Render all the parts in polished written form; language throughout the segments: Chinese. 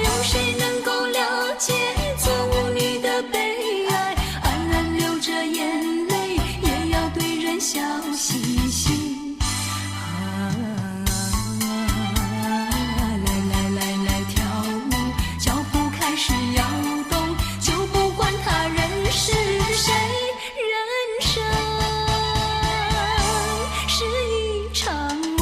有谁能够了解做舞女的悲哀？黯然流着眼泪，也要对人笑嘻嘻。来跳舞，脚步开始摇动，就不管他人是谁，人生是一场梦。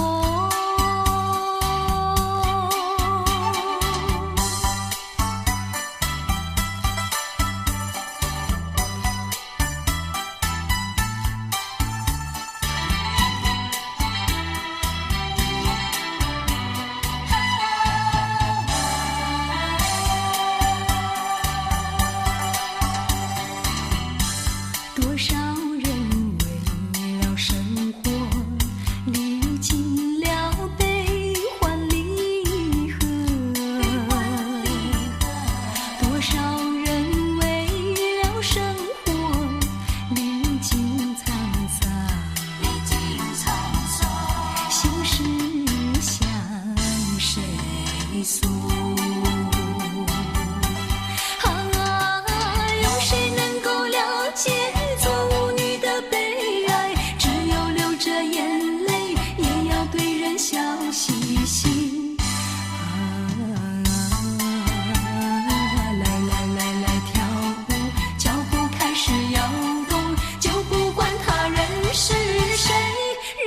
多少人为了生活历经了悲欢离合，多少人为了生活历经沧桑，心事向谁诉？有谁能够了解做舞女的悲哀？只有流着眼泪，也要对人笑嘻嘻。来跳舞，脚步开始摇动，就不管他人是谁，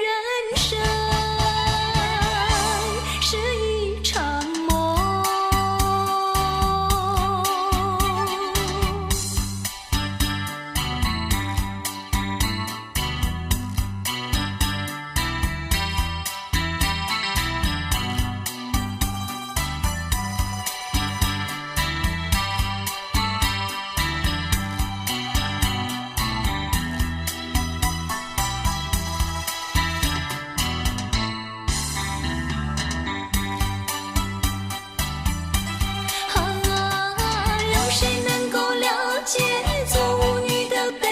人生是一场梦。有谁能够了解做舞女的悲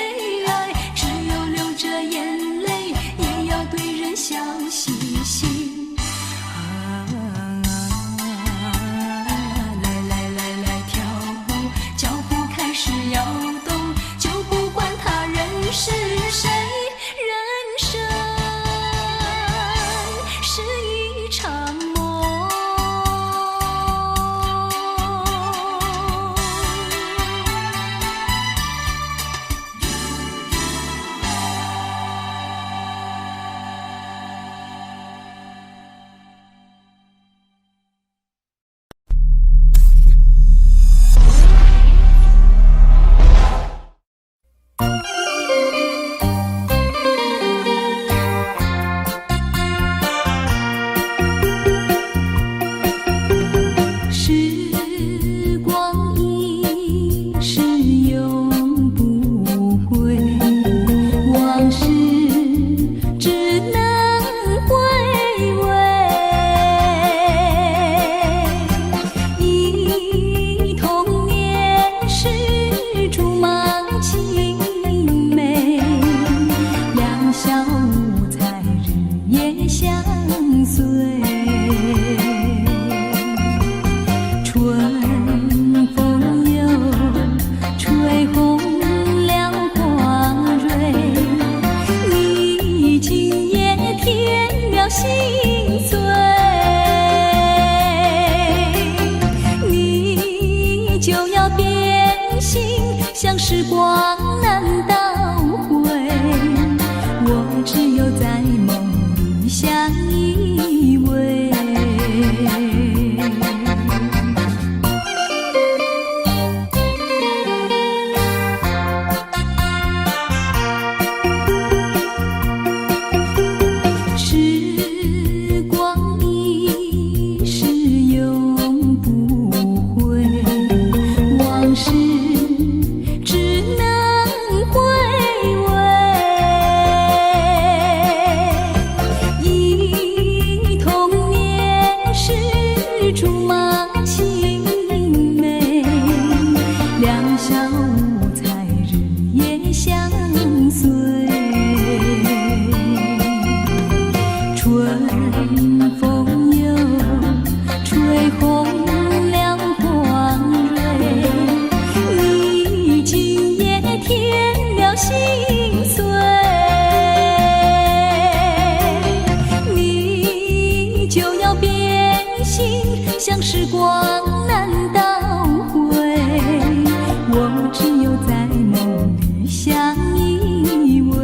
哀？只有流着眼泪，也要对人笑嘻嘻。来跳舞，脚步开始摇动，就不管他人是谁，人生是一场梦。时光一逝永不回，往事只能回味。忆童年时竹马青梅，两小无猜日夜相随。春风又吹红了花蕊，你今夜添了心碎，你就要变心，像时光难倒回，我只有在梦里相依偎。风又吹红了黄蕊，你今夜添了心碎，你就要变心，像时光难倒回，我只有在梦里相依偎。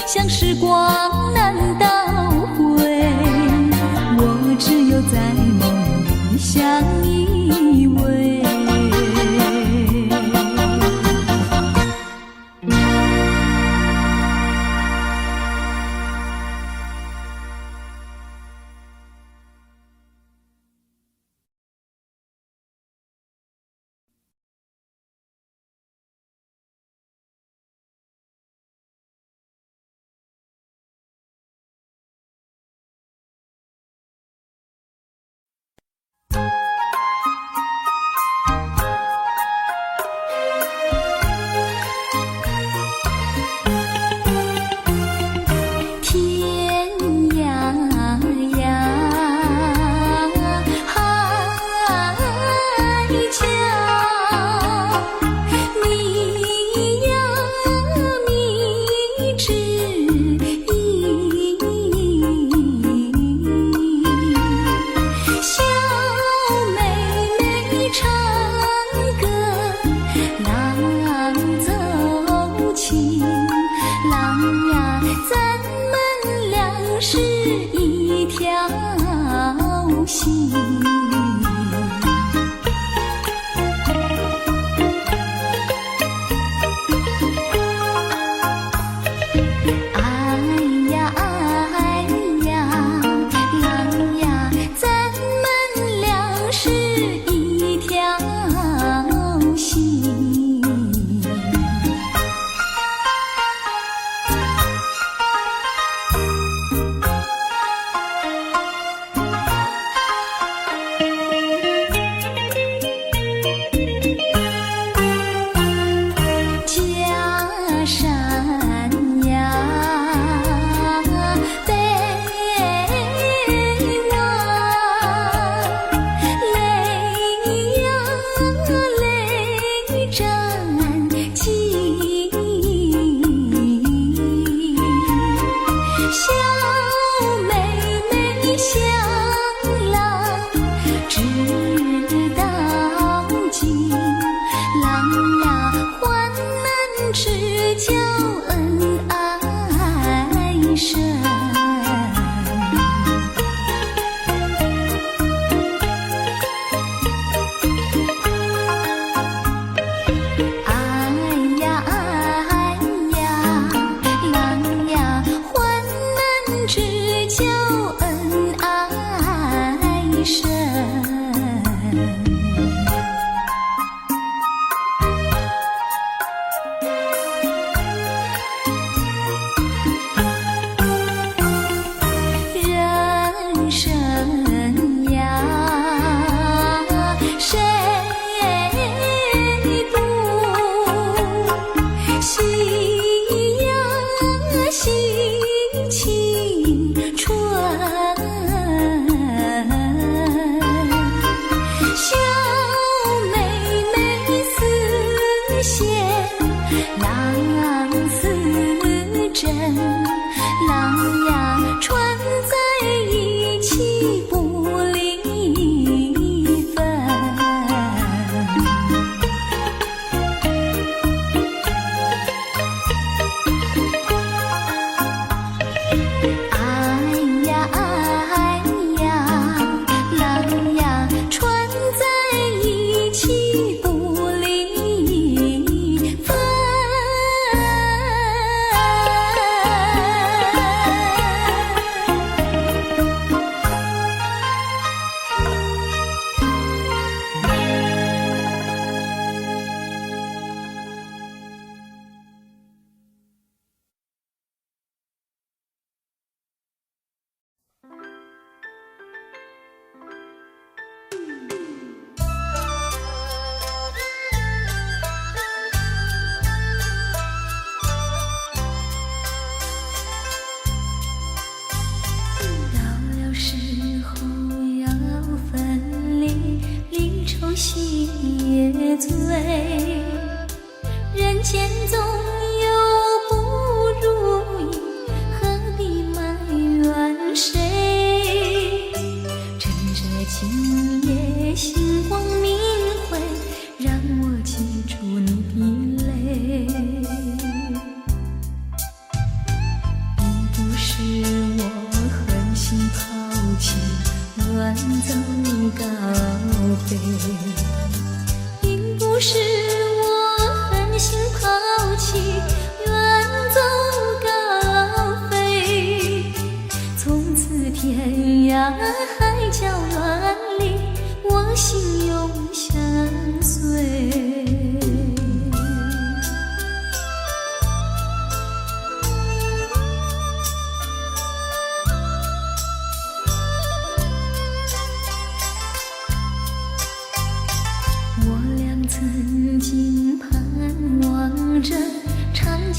像时光难倒回，我只有在梦里相依偎。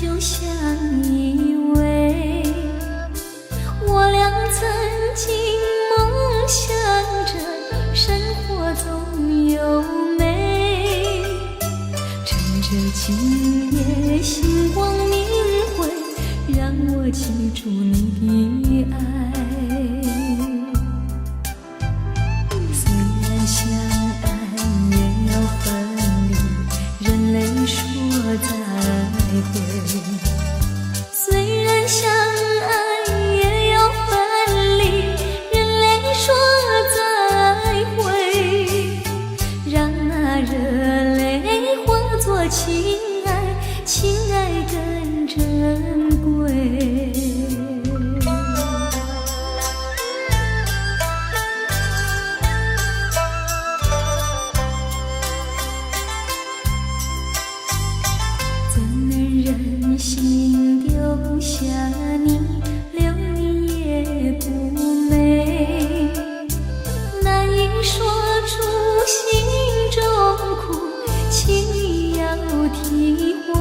就相依偎。我俩曾经梦想着生活总有美，趁着今夜星光明辉，让我记住你的爱。虽然相爱也要分离，人类说再会。虽然相爱也要分离，人类说再会。让那热泪化作情爱，情爱更珍贵。怎能忍心丢下你，留你也不美，难以说出心中苦，请你要体会。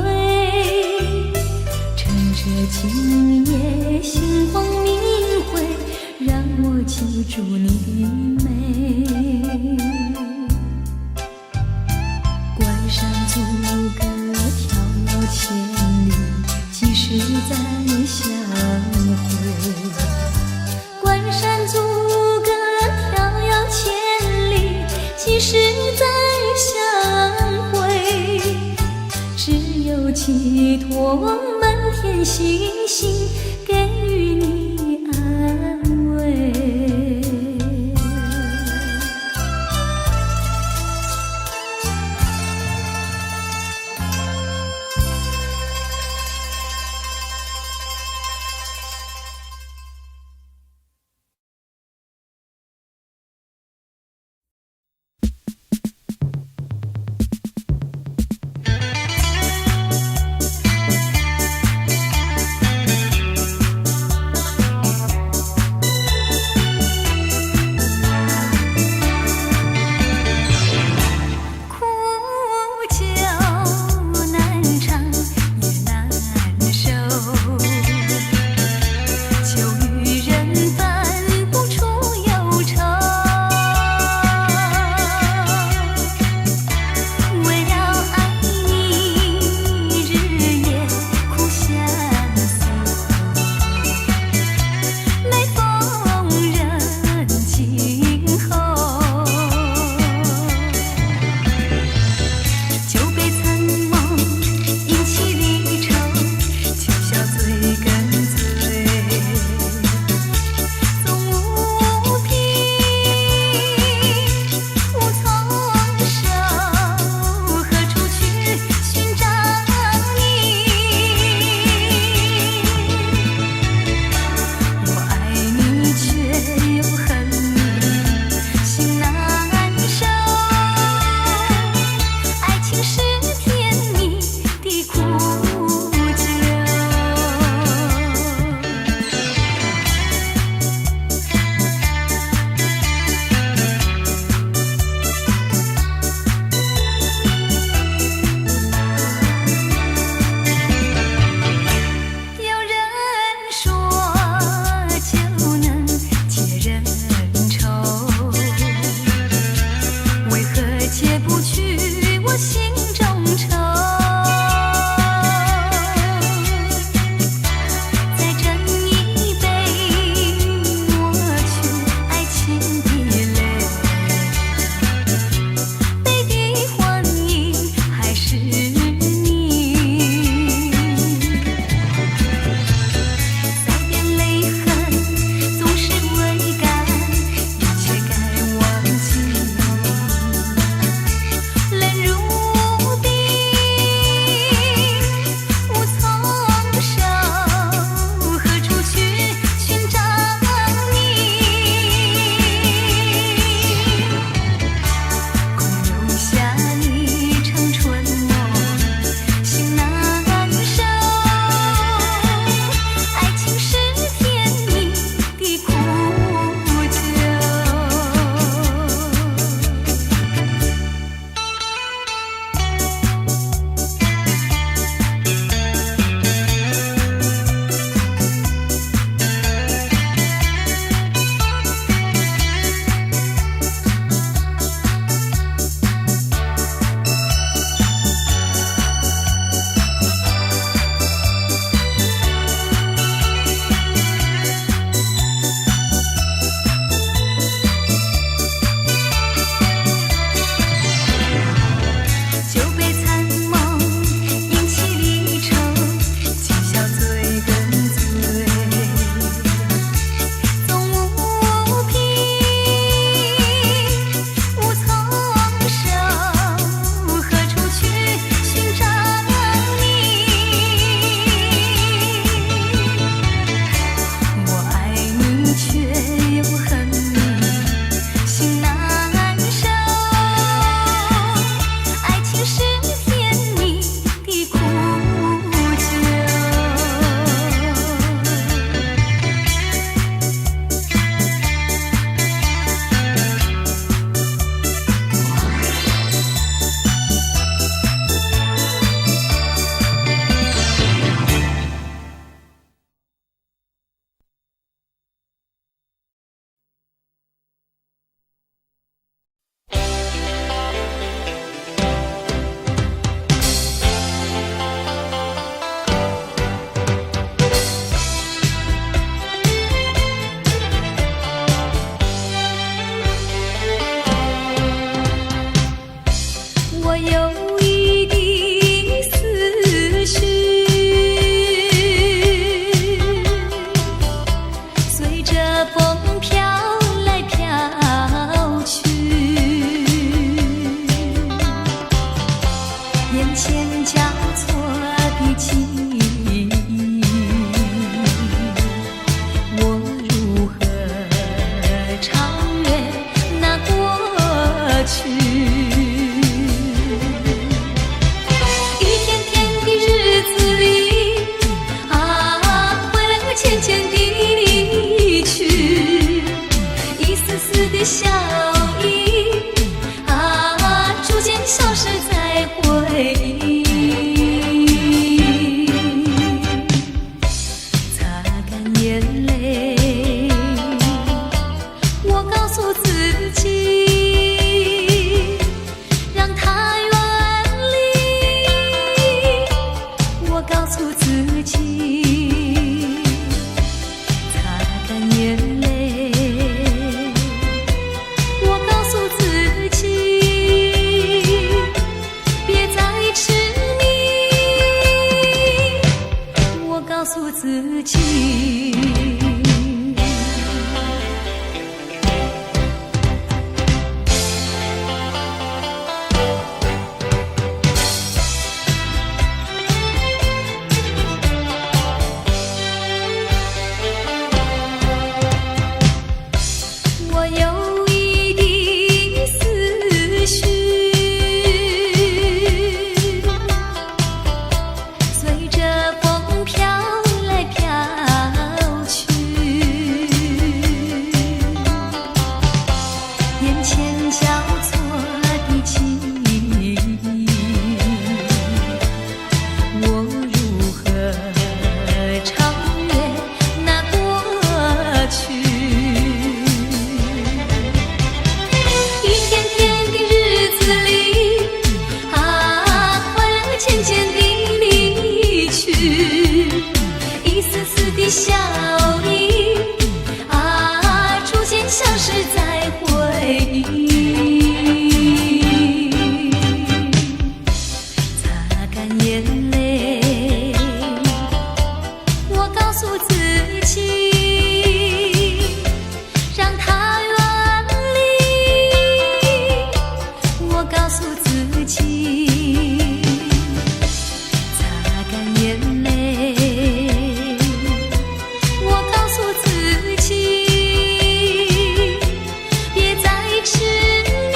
趁着今夜星光明辉，让我记住你的美。关山阻隔迢遥千里，即使再相会。关山阻隔迢遥千里，即使再相会。只有寄托满天星星，给予你安慰。的情，我如何超越那过去？一天天的日子里，回来又渐渐地离去，一丝丝的笑意，逐渐消失在回忆。擦干眼泪，我告诉自己，让它远离。我告诉自己，擦干眼泪。我告诉自己，别再痴迷。我告诉自己。我有意的思绪，随着风飘来飘去，眼前交错的情，我如何超越那过去？一天天的日子里，快乐渐渐地离去，一丝丝的笑意，逐渐消失在回忆。擦干眼泪，我告诉自己，让它远离。我告诉自己，擦干眼泪。我告诉自己，别再痴迷。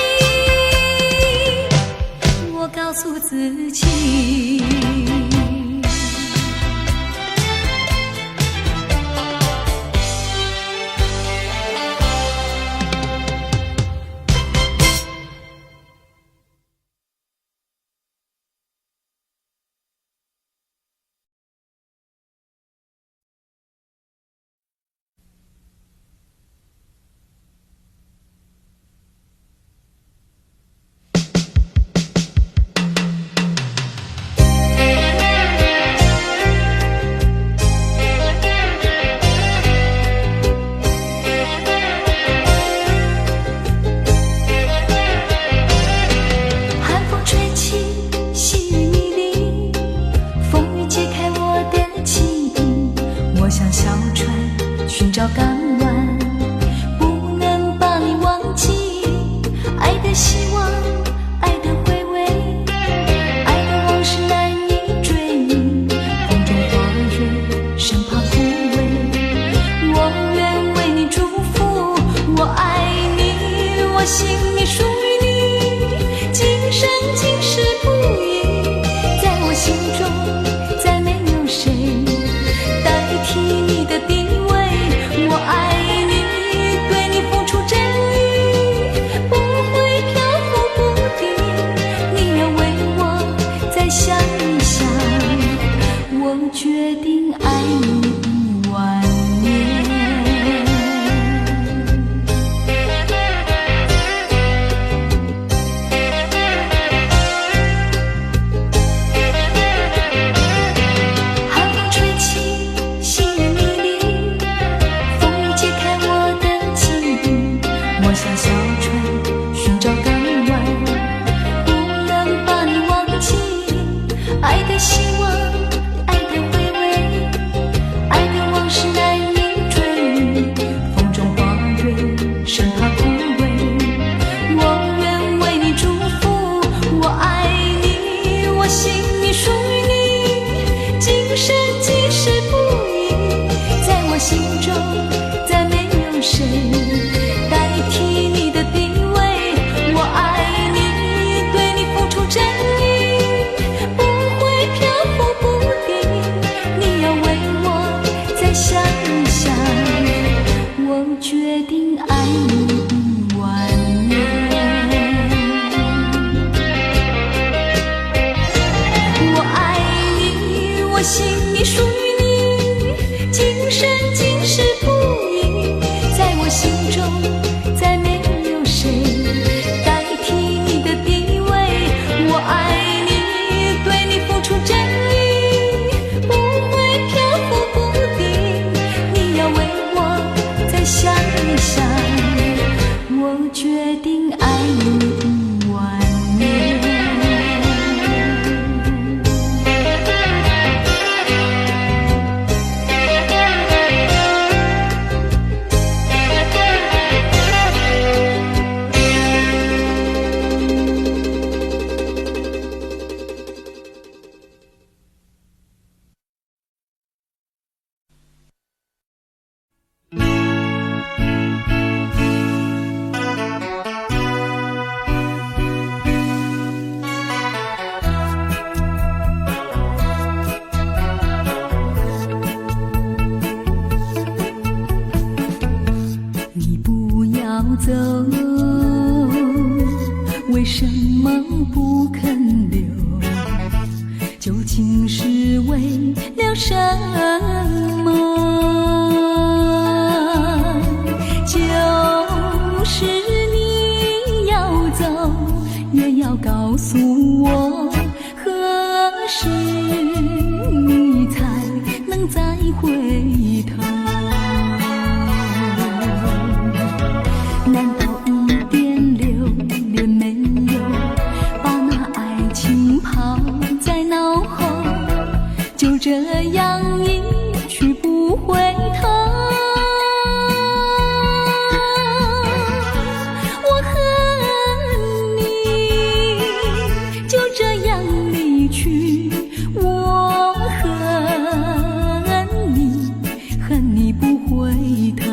我告诉自己。寒风吹起，细雨迷离，风雨解开我的记忆。我像小船寻找港湾，不能把你忘记。爱的希望，爱的回味，爱的往事难以追忆。风中花蕊生怕枯萎，我愿为你祝福。我爱你，我心里属于你，今生今世不移。在我心中，再没有谁代替你的地位。我爱你，对你付出真意，不会漂浮不定。你要为我再想一想，我决定爱你一万年。寒风吹起，细雨迷离，风雨解开我的记忆。我像小船寻找港湾，不能把你忘记。爱的希望，爱的回味，爱生今世不移，在我心中再没有谁代替你的地位。我爱你，对你付出真意，不会漂浮不定。你要为我再想一想，我决定爱你10000年。我爱你，我心已属于你，今生今世不移，在我心中再没有谁代替你的地位。我爱你，对你付出真意，不会漂浮不定。你要为我再想一想，我决定爱你10000年。你不要走，为什么不肯留？究竟是为了什么？就是你要走，也要告诉我，何时你才能再回头？难道一点留恋没有，把那爱情抛在脑后，就这样一去不回头？我恨你，就这样离去，我恨你，恨你不回头。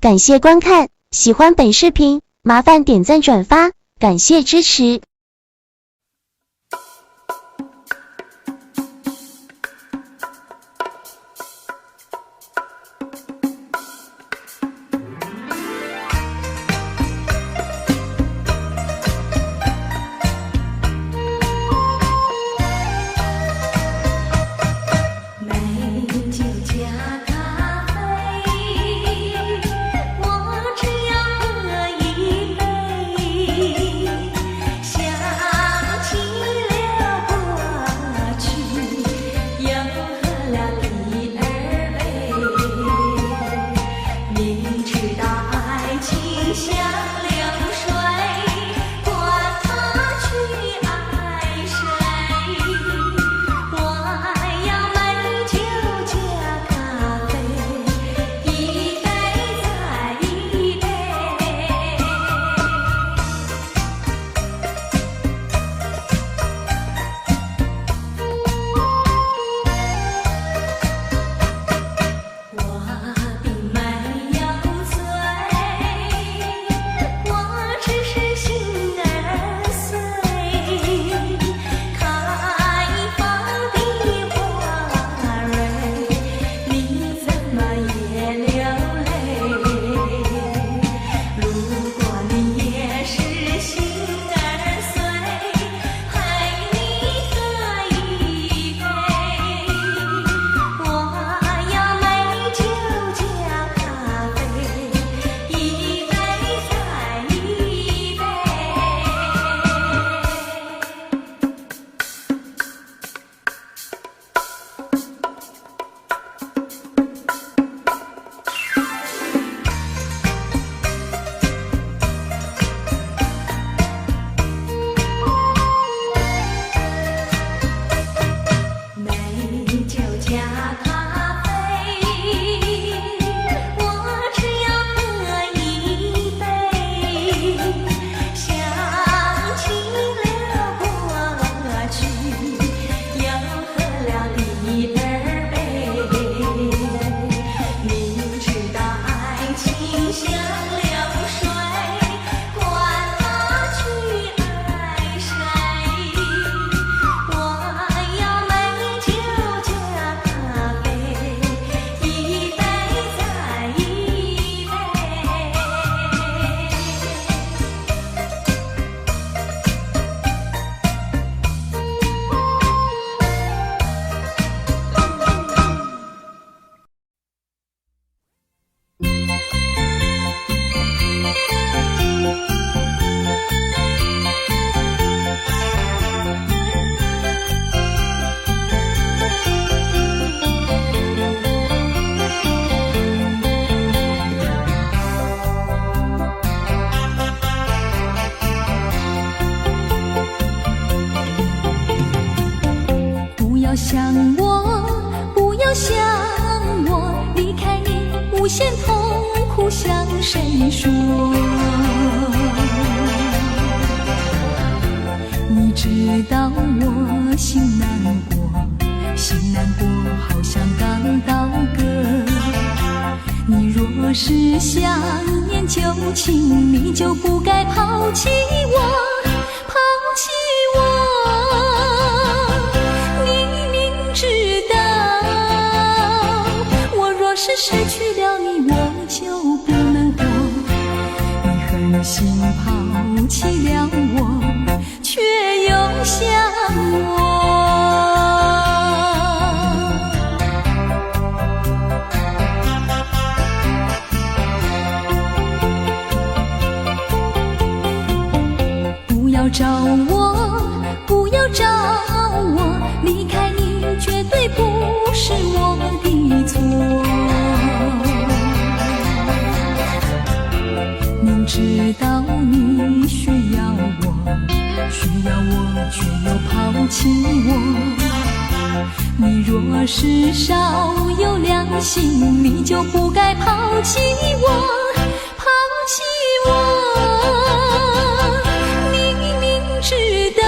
感谢观看，喜欢本视频，麻烦点赞转发，感谢支持。想我，不要想我，离开你无限痛苦向谁说？你知道我心难过，心难过好像刚到歌。你若是想念旧情，你就不该抛弃我，抛弃我。失去了你，我就不能活。你狠心抛弃了我，却又想我。不要找我，不要找我，离开你绝对不是我的错。知道你需要我，却又抛弃我。你若是少有良心，你就不该抛弃我，抛弃我。你明知道，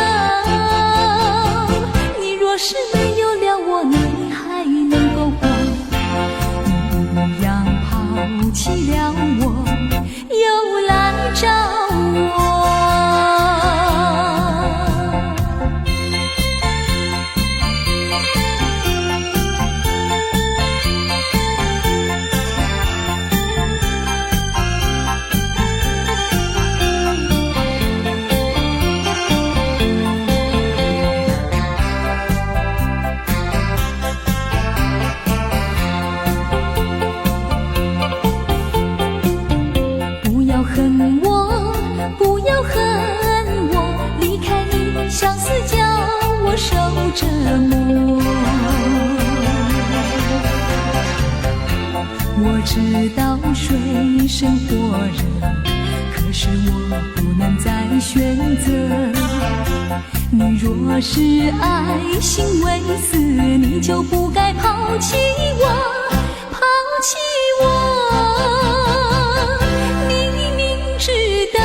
你若是没有了我，你还能够活。你一样抛弃了我。折磨。我知道水深火热，可是我不能再选择。你若是爱心未死，你就不该抛弃我，抛弃我。你明知道，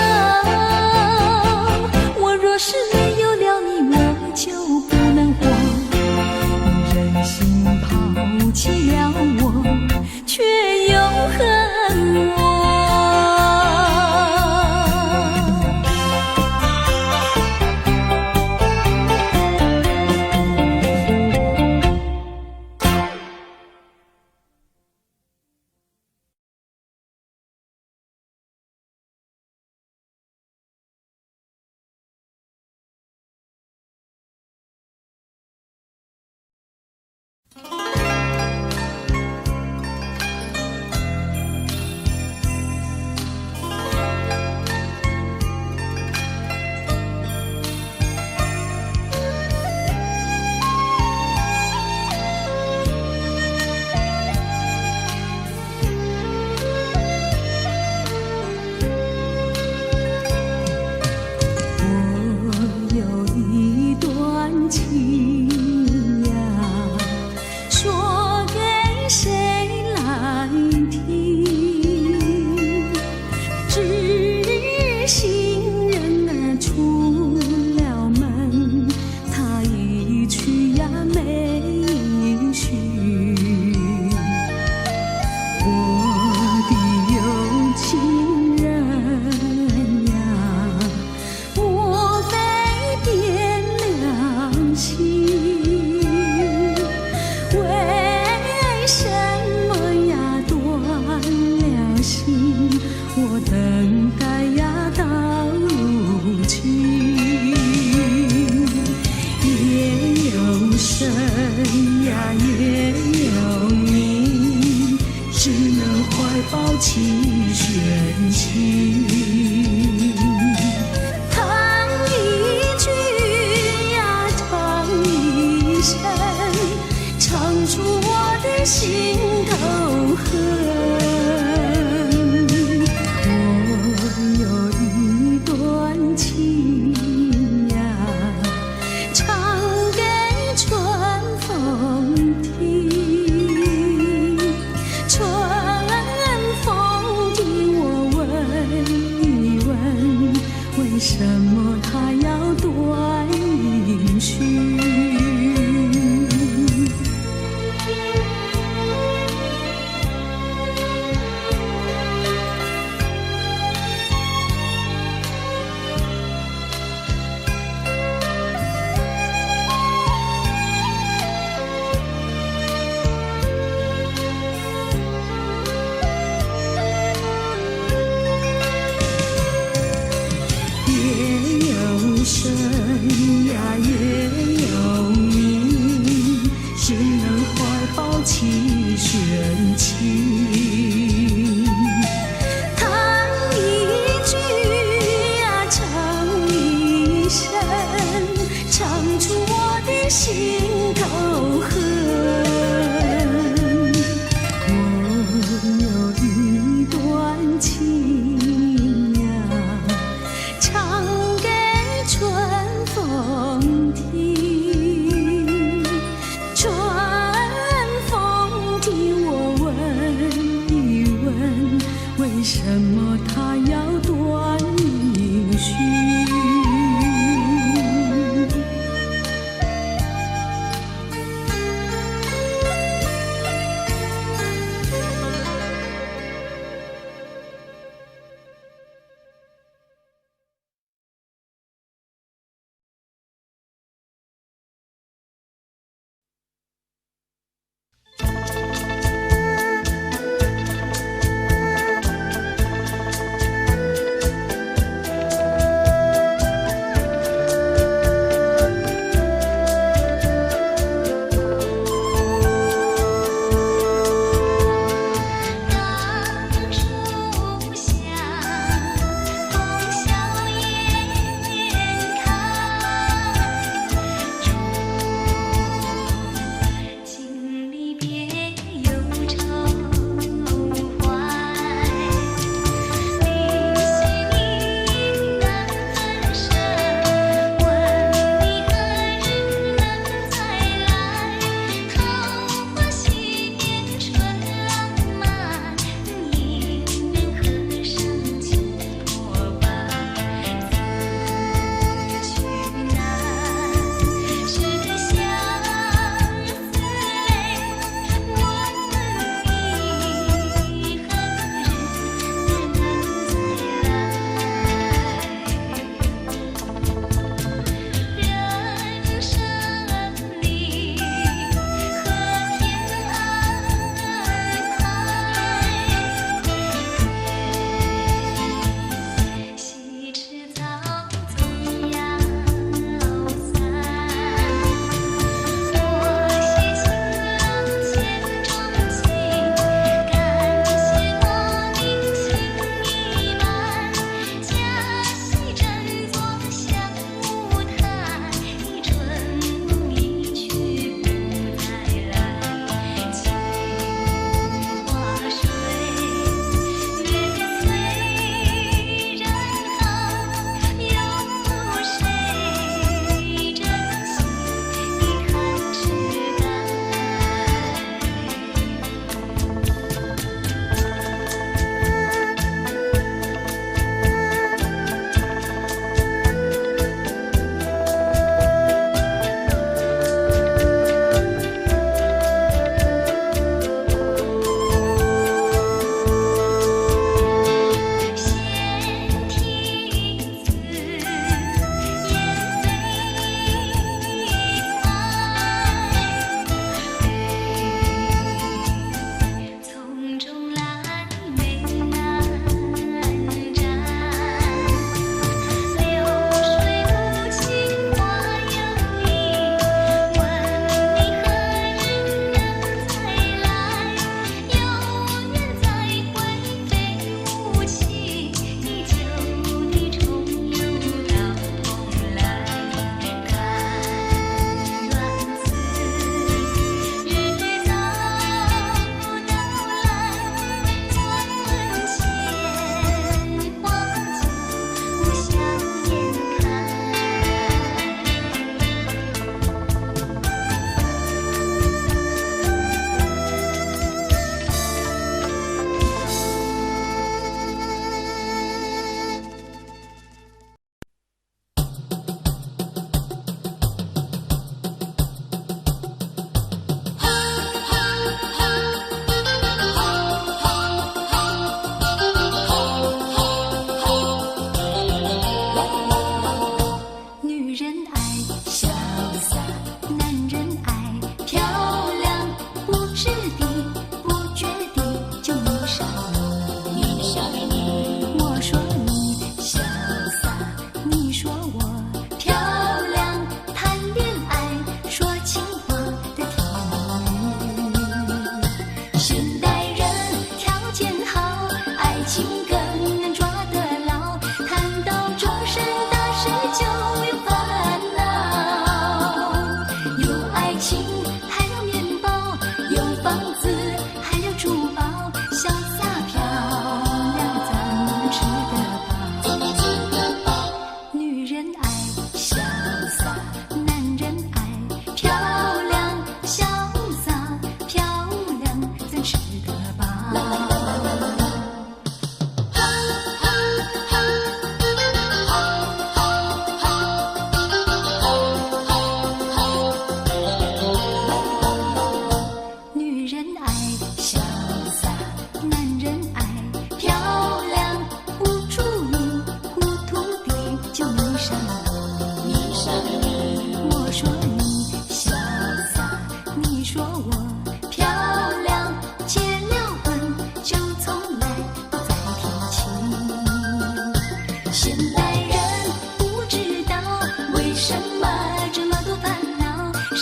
我若是没有了你，我就不能活。你忍心抛弃了我，却又恨我。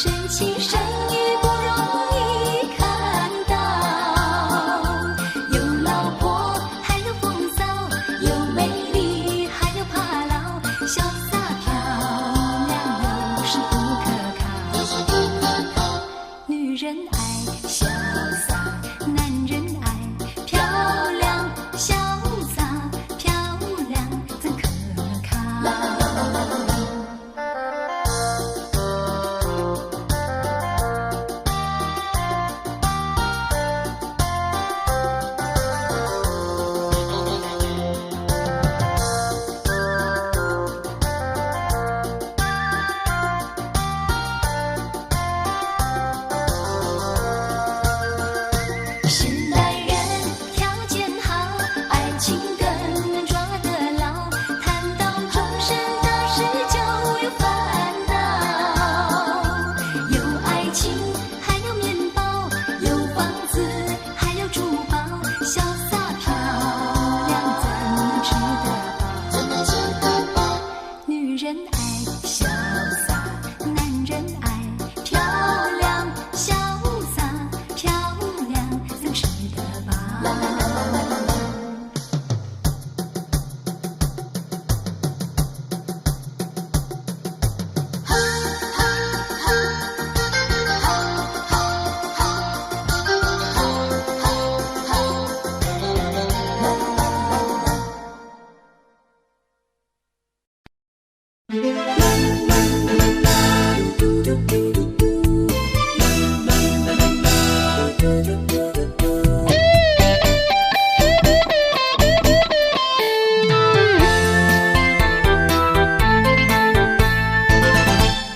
神奇生意不容易看到，有老婆还有风骚，有美丽还有怕老，潇洒漂亮又是不可靠。女人爱潇洒，男人爱漂亮，潇洒漂亮怎可靠？是男人条件好，爱情更能抓得牢，谈到终身大事就有烦恼。有爱情还有面包，有房子还有珠宝，潇洒漂亮怎么吃得饱？女人爱潇洒，男人爱漂亮，潇洒漂亮怎吃得饱？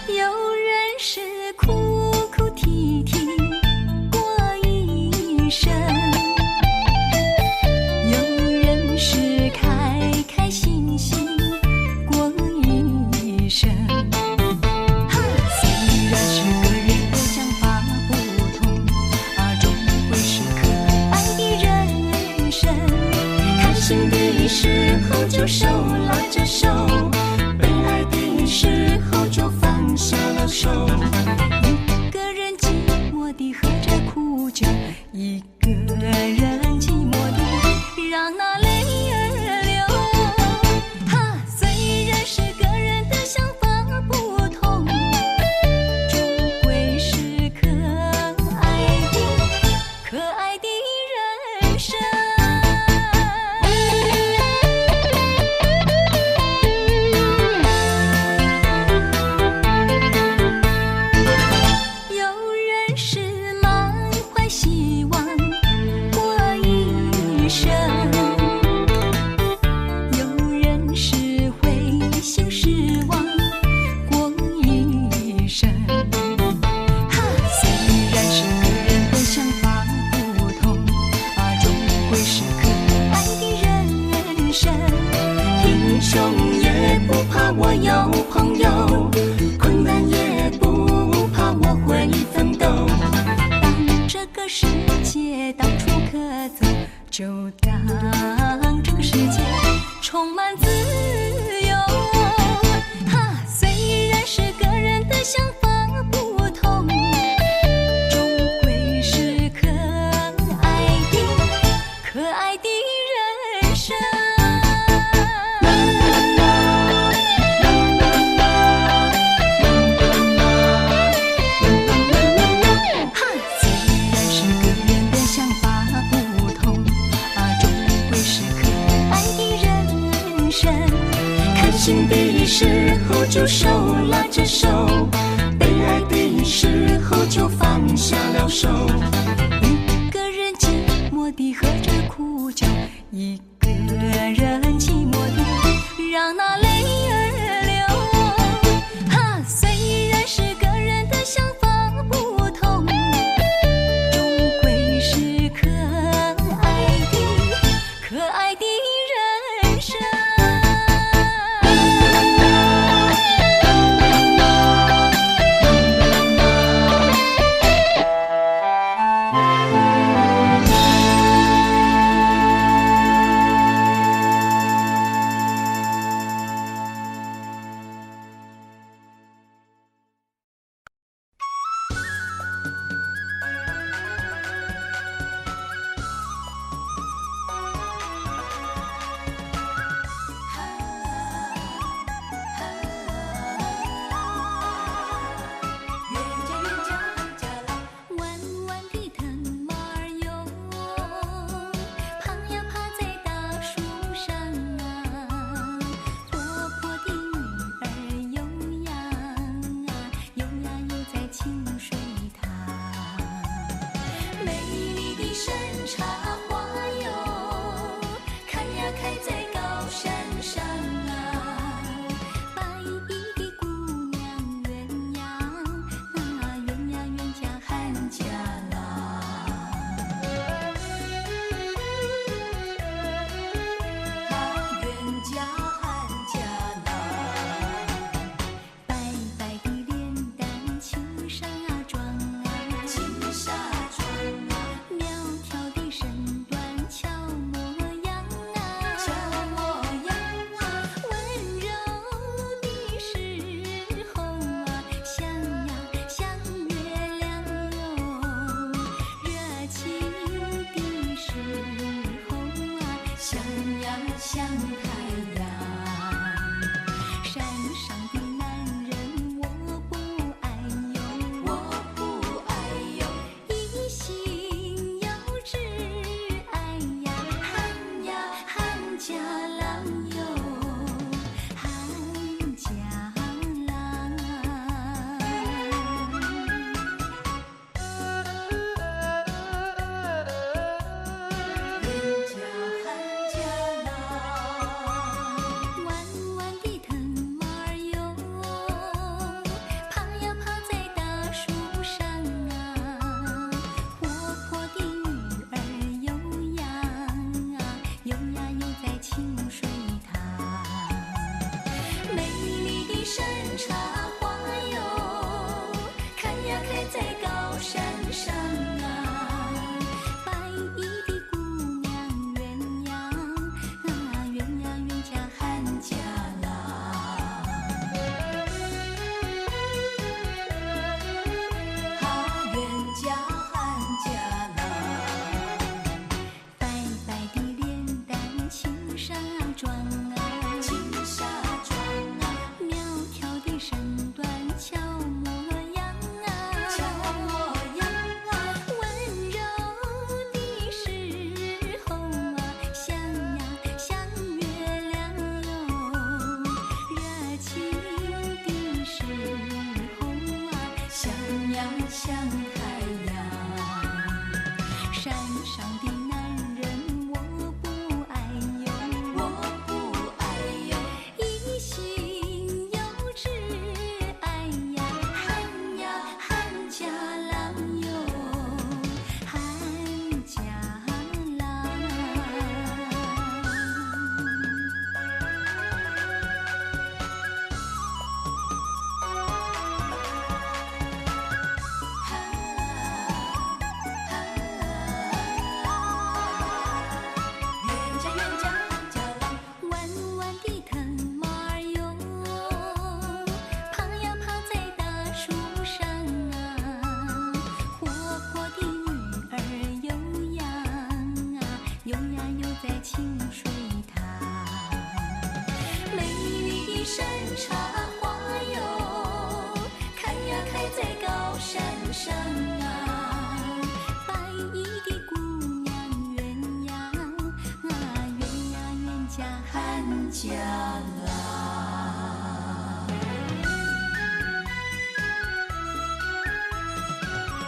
有人是哭哭啼啼过一生，有人是开开心心过一生。虽然是个人的想法不同，终归是可爱的人生。开心的时候就手拉着手，悲哀的时候就放下了手。一个人寂寞地喝着苦酒，一个人寂寞地让那泪儿流。虽然是个人的想法不同，终归是可爱的人生。有人是满怀希望过一生，有人是灰心失望过一生。虽然是个人的想法不同，终归是可爱的人生。贫穷也不怕我有朋友，困难也不怕我会奋斗。当这个世界到处可走，就当这个世界充满自由。虽然是个人的想法不同，终归是可爱的人生。虽然是个人的想法不同，终归是可爱的人生。开心的时候就手拉着手，悲哀的时候就放下了手。一个人寂寞地喝着苦酒，一个人寂寞地让那泪儿流。虽然是个人的想法不同，终归是可爱的人生。山上啊，白衣的姑娘鸳鸯啊，鸳鸯冤家汉家郎。啊，冤家汉家郎，白白的脸蛋青纱妆啊，青纱妆啊，苗条的身段俏模样啊，俏模样啊，温柔的时候啊，像呀像月亮哟，热情的时候啊，像呀像太阳。山上的男人我不爱哟，我不爱哟，一心又只爱呀汉家郎哟，汉家郎。冤家汉家郎，弯弯的藤蔓儿哟，爬呀爬在大树上啊，活泼的女儿游呀啊，游呀游在清水塘，美丽的山茶花哟，开呀开在高山上啊，白衣的姑娘鸳鸯啊，鸳鸯冤家汉家郎，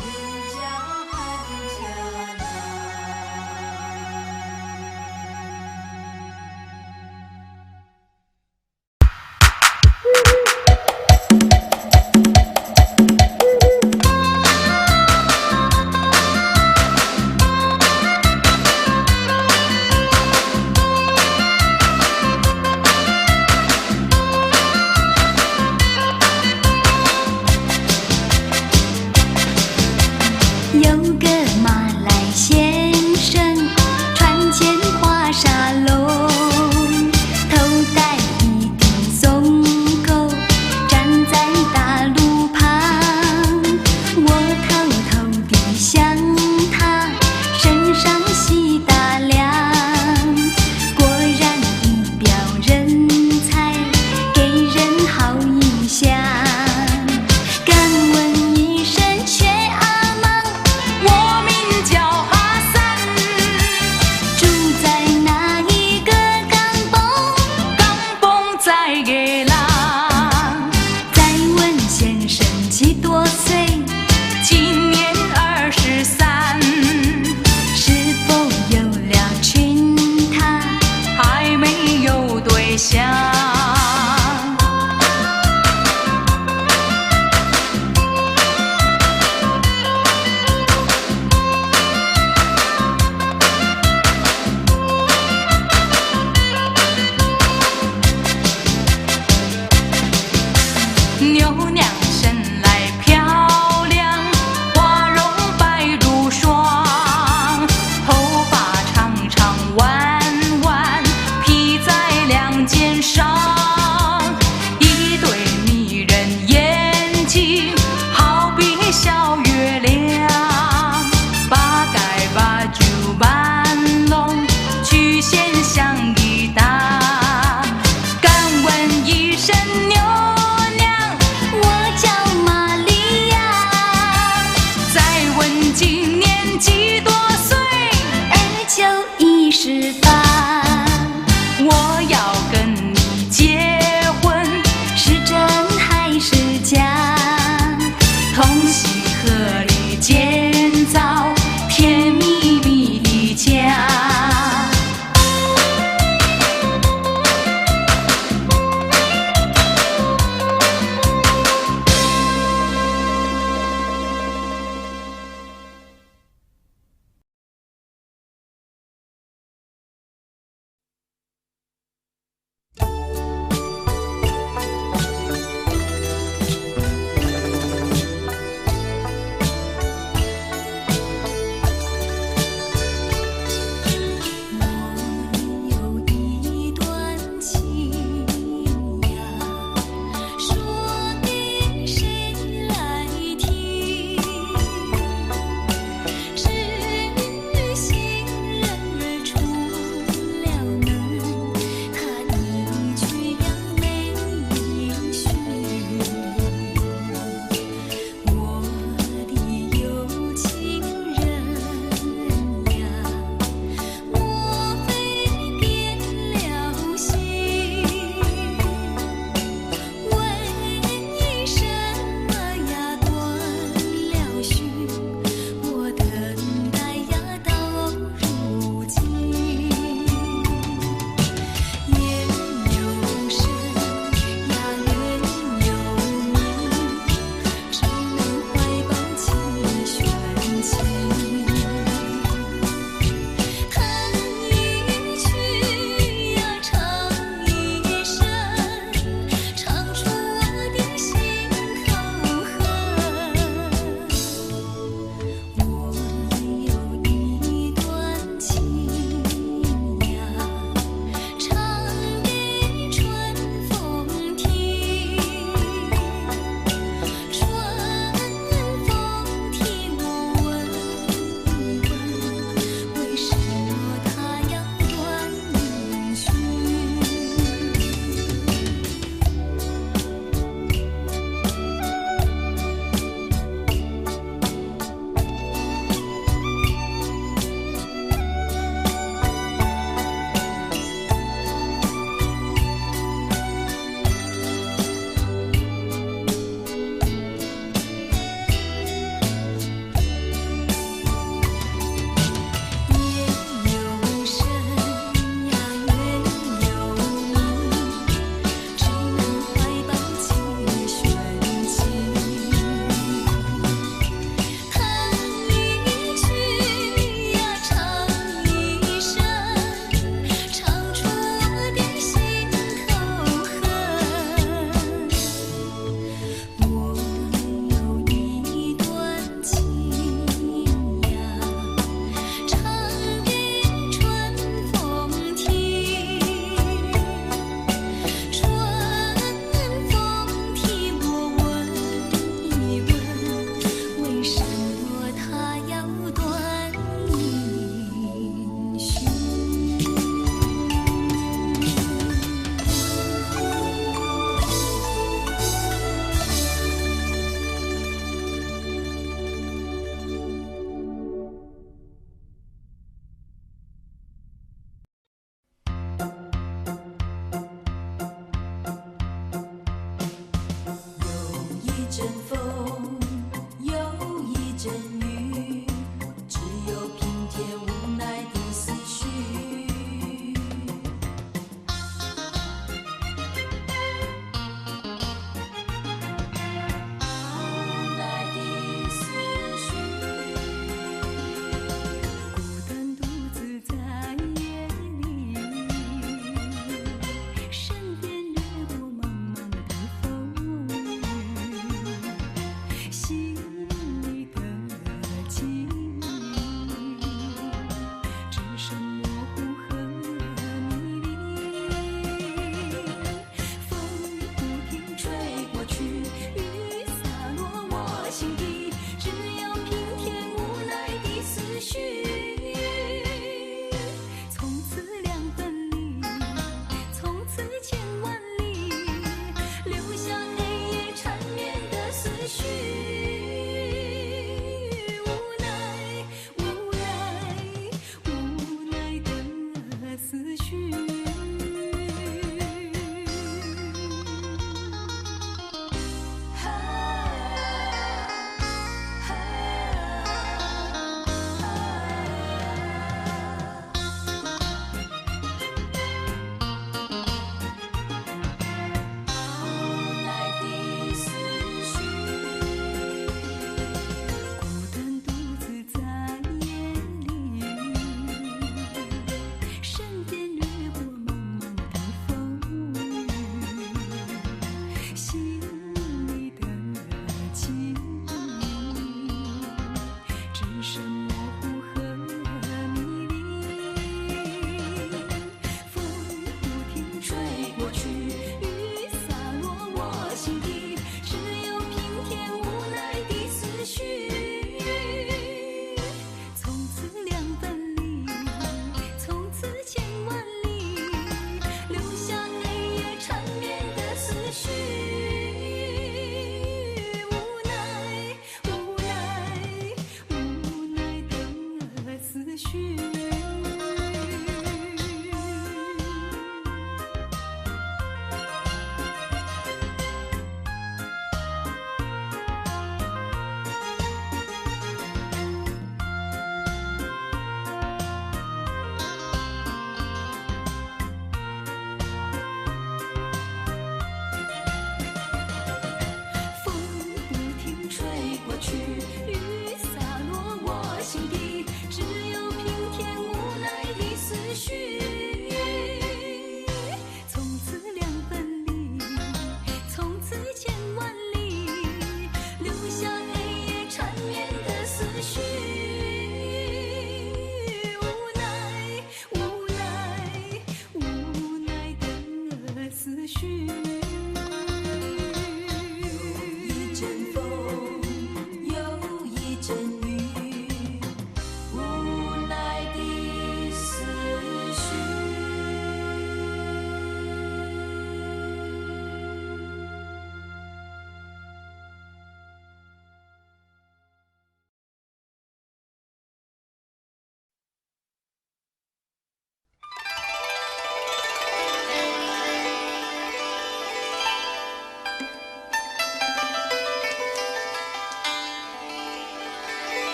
冤家汉家郎。有个马来先生，穿件花纱笼，头戴一顶松钩，站在大路旁。我偷偷地向他身上细打量，果然一表人才，给人好印象。敢问一声缺阿妈，我名叫阿三，住在哪一个港崩在给郎。再问先生几多岁？今年23，是否有了群他，还没有对象？牛娘生来漂亮，花容白如霜，头发长长弯弯，披在两肩上，一对迷人眼睛，好比小月亮，八盖八九半拢，曲线像一搭。敢问一声牛娘，我叫玛利亚。再问今年几多岁？29、18。我要跟你结婚，是真还是假？同喜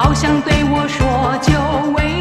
好像对我说久违。